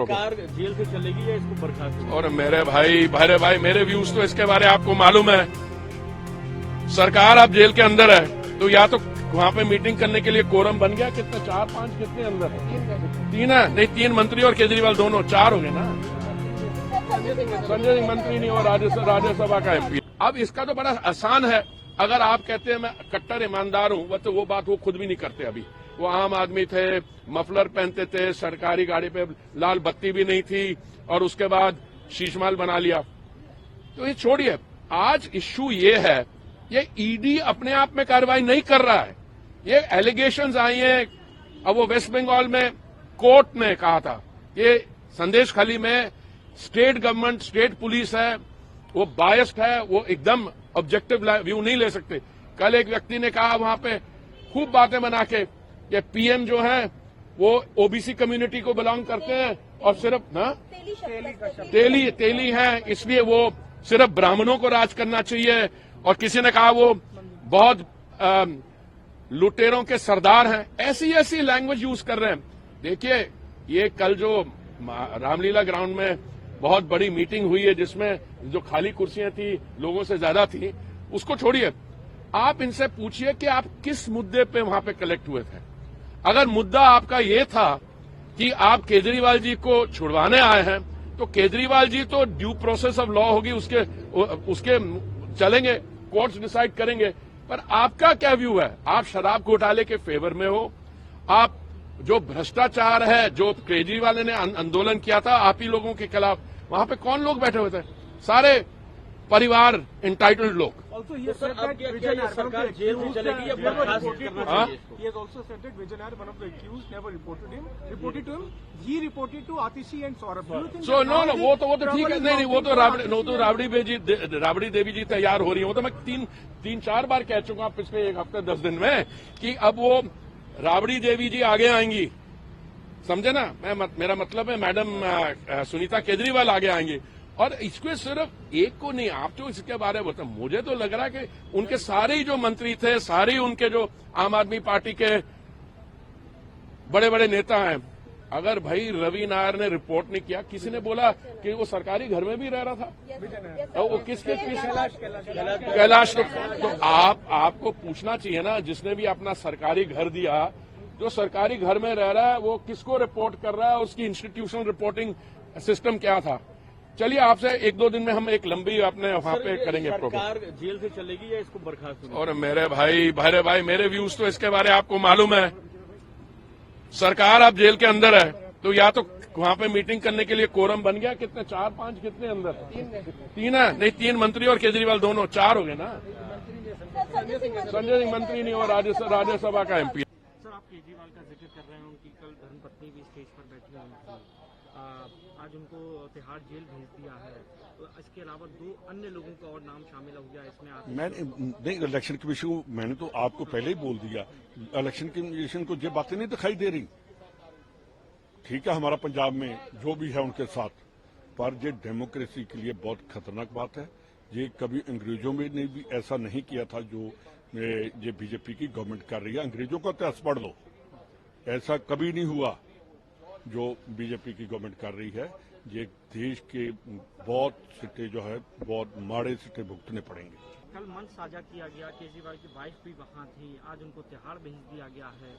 Programme. सरकार jail से चलेगी या इसको बर्खास्त? और मेरे भाई मेरे व्यूज तो इसके बारे आपको मालूम है। सरकार अब जेल के अंदर है तो या तो वहां पे मीटिंग करने के लिए कोरम बन गया, कितने 4-5 कितने अंदर है? 3 है, नहीं 3 मंत्री और केजरीवाल दोनों 4 हो गए ना। संजय सिंह मंत्री नहीं और राज्यसभा का एमपी। अब इसका तो बड़ा आसान है, अगर आप कहते हैं मैं कट्टर ईमानदार हूं, तो वो बात वो खुद भी नहीं करते। अभी वो आम आदमी थे, मफलर पहनते थे, सरकारी गाड़ी पे लाल बत्ती भी नहीं थी और उसके बाद शीशमाल बना लिया। तो ये छोड़िए, आज इश्यू ये है, ये ईडी अपने आप में कार्रवाई नहीं कर रहा है। ये एलिगेशंस आई हैं। अब वो वेस्ट बंगाल में कोर्ट ने कहा था कि संदेश खाली में स्टेट गवर्नमेंट, स्टेट पुलिस है, वो बायस्ड है, वो एकदम ऑब्जेक्टिव व्यू नहीं ले सकते। कल एक व्यक्ति ने कहा वहां पे खूब बातें बना के कि पीएम जो है वो ओबीसी कम्युनिटी को बिलोंग करते हैं और सिर्फ तेली है, इसलिए वो सिर्फ ब्राह्मणों को राज करना चाहिए। और किसी ने कहा वो बहुत लुटेरों के सरदार हैं। ऐसी लैंग्वेज यूज कर रहे हैं। देखिए, ये कल जो रामलीला ग्राउंड में बहुत बड़ी मीटिंग हुई है, जिसमें जो खाली कुर्सियां थी लोगों से ज्यादा थी, उसको छोड़िए, आप इनसे पूछिए कि आप किस मुद्दे पे वहां पे कलेक्ट हुए थे। अगर मुद्दा आपका ये था कि आप केजरीवाल जी को छुड़वाने आए हैं, तो केजरीवाल जी तो ड्यू प्रोसेस ऑफ लॉ होगी, उसके चलेंगे, कोर्ट्स डिसाइड करेंगे। पर आपका क्या व्यू है? आप शराब घोटाले के फेवर में हो? आप जो भ्रष्टाचार है, जो केजरीवाल ने आंदोलन किया था आप ही लोगों के खिलाफ, वहां पे कौन लोग बैठे हुए थे? सारे परिवार, एंटाइटल्ड लोग। सरकार जेल से चलेगी या बर्खास्त करना चाहिए? He has also said that Vijayanagara, one of the accused, never reported to him. He reported to Atishi and Saurabh. Do you think so that no now वो the तो ठीक है, trouble is नहीं वो तो mounting for राबड़ी देवी जी तैयार हो रही है। वो तो मैं 3-4 बार कह चुका हूं पिछले 1 हफ्ते 10 दिन में कि अब वो राबड़ी देवी जी आगे आएंगी, समझे ना? मेरा मतलब है मैडम सुनीता केजरीवाल आगे आएंगी। और इसको सिर्फ एक को नहीं, आप जो इसके बारे में बताओ, मुझे तो लग रहा है कि उनके सारे ही जो मंत्री थे, सारे उनके जो आम आदमी पार्टी के बड़े बड़े नेता हैं, अगर भाई रवि नायर ने रिपोर्ट नहीं किया, किसी ने बोला कि वो सरकारी घर में भी रह रहा था, वो किस कैलाश, तो आपको पूछना चाहिए ना, जिसने भी अपना सरकारी घर दिया, जो सरकारी घर में रह रहा है वो किसको रिपोर्ट कर रहा है, उसकी इंस्टीट्यूशनल रिपोर्टिंग सिस्टम क्या था। चलिए, आपसे 1-2 दिन में हम एक लंबी अपने वहां पे करेंगे प्रोग्राम। सरकार जेल से चलेगी या इसको बर्खास्त? और मेरे भाई मेरे व्यूज तो इसके बारे आपको मालूम है। सरकार अब जेल के अंदर है तो या तो वहां पे मीटिंग करने के लिए कोरम बन गया, कितने 4-5 कितने अंदर है? 3 है, नहीं 3 मंत्री और केजरीवाल दोनों 4 हो गए ना। संजय सिंह मंत्री नहीं और राज्यसभा का एमपी। सर, आप केजरीवाल का जिक्र कर रहे हैं, उनकी कल धर्मपत्नी भी स्टेज पर बैठी हुई थी, आज उनको तिहाड़ जेल भेज दिया है। तो इसके अलावा 2 अन्य लोगों का और नाम शामिल हो गया इसमें। नहीं, इलेक्शन कमीशन, मैंने तो आपको पहले ही बोल दिया, इलेक्शन कमीशन को ये बातें नहीं दिखाई दे रही। ठीक है, हमारा पंजाब में जो भी है उनके साथ, पर ये डेमोक्रेसी के लिए बहुत खतरनाक बात है। ये कभी अंग्रेजों में ने भी ऐसा नहीं किया था जो ये बीजेपी की गवर्नमेंट कर रही है। अंग्रेजों का इतिहास पढ़ लो, ऐसा कभी नहीं हुआ जो बीजेपी की गवर्नमेंट कर रही है। ये देश के बहुत सिट्टे जो है, बहुत माड़े सिट्टे भुगतने पड़ेंगे। कल मंच साझा किया गया, केजरीवाल की वाइफ भी वहां थी, आज उनको तिहाड़ भेज दिया गया है।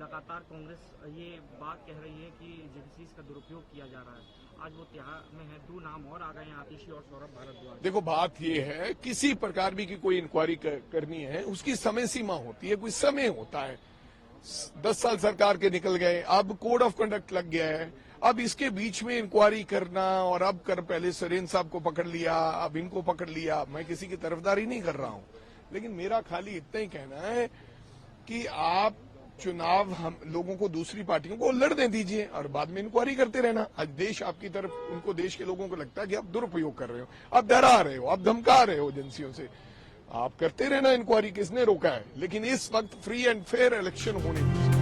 लगातार कांग्रेस ये बात कह रही है कि एजेंसीज का दुरुपयोग किया जा रहा है। आज वो तिहाड़ में है, 2 नाम और आ गए हैं, आतिशी और सौरभ भारद्वाज। देखो, बात ये है, किसी प्रकार भी की कोई इंक्वायरी करनी है, उसकी समय सीमा होती है, कोई समय होता है। 10 साल सरकार के निकल गए, अब कोड ऑफ कंडक्ट लग गया है, अब इसके बीच में इंक्वायरी करना और अब पहले सरेन साहब को पकड़ लिया, अब इनको पकड़ लिया। मैं किसी की तरफदारी नहीं कर रहा हूं, लेकिन मेरा खाली इतना ही कहना है कि आप चुनाव हम लोगों को, दूसरी पार्टियों को लड़ने दीजिए और बाद में इंक्वायरी करते रहना। आज देश आपकी तरफ, उनको, देश के लोगों को लगता है कि आप दुरुपयोग कर रहे हो, आप डरा रहे हो, आप धमका रहे हो एजेंसियों से। आप करते रहना इंक्वायरी, किसने रोका है? लेकिन इस वक्त फ्री एंड फेयर इलेक्शन होने दीजिए।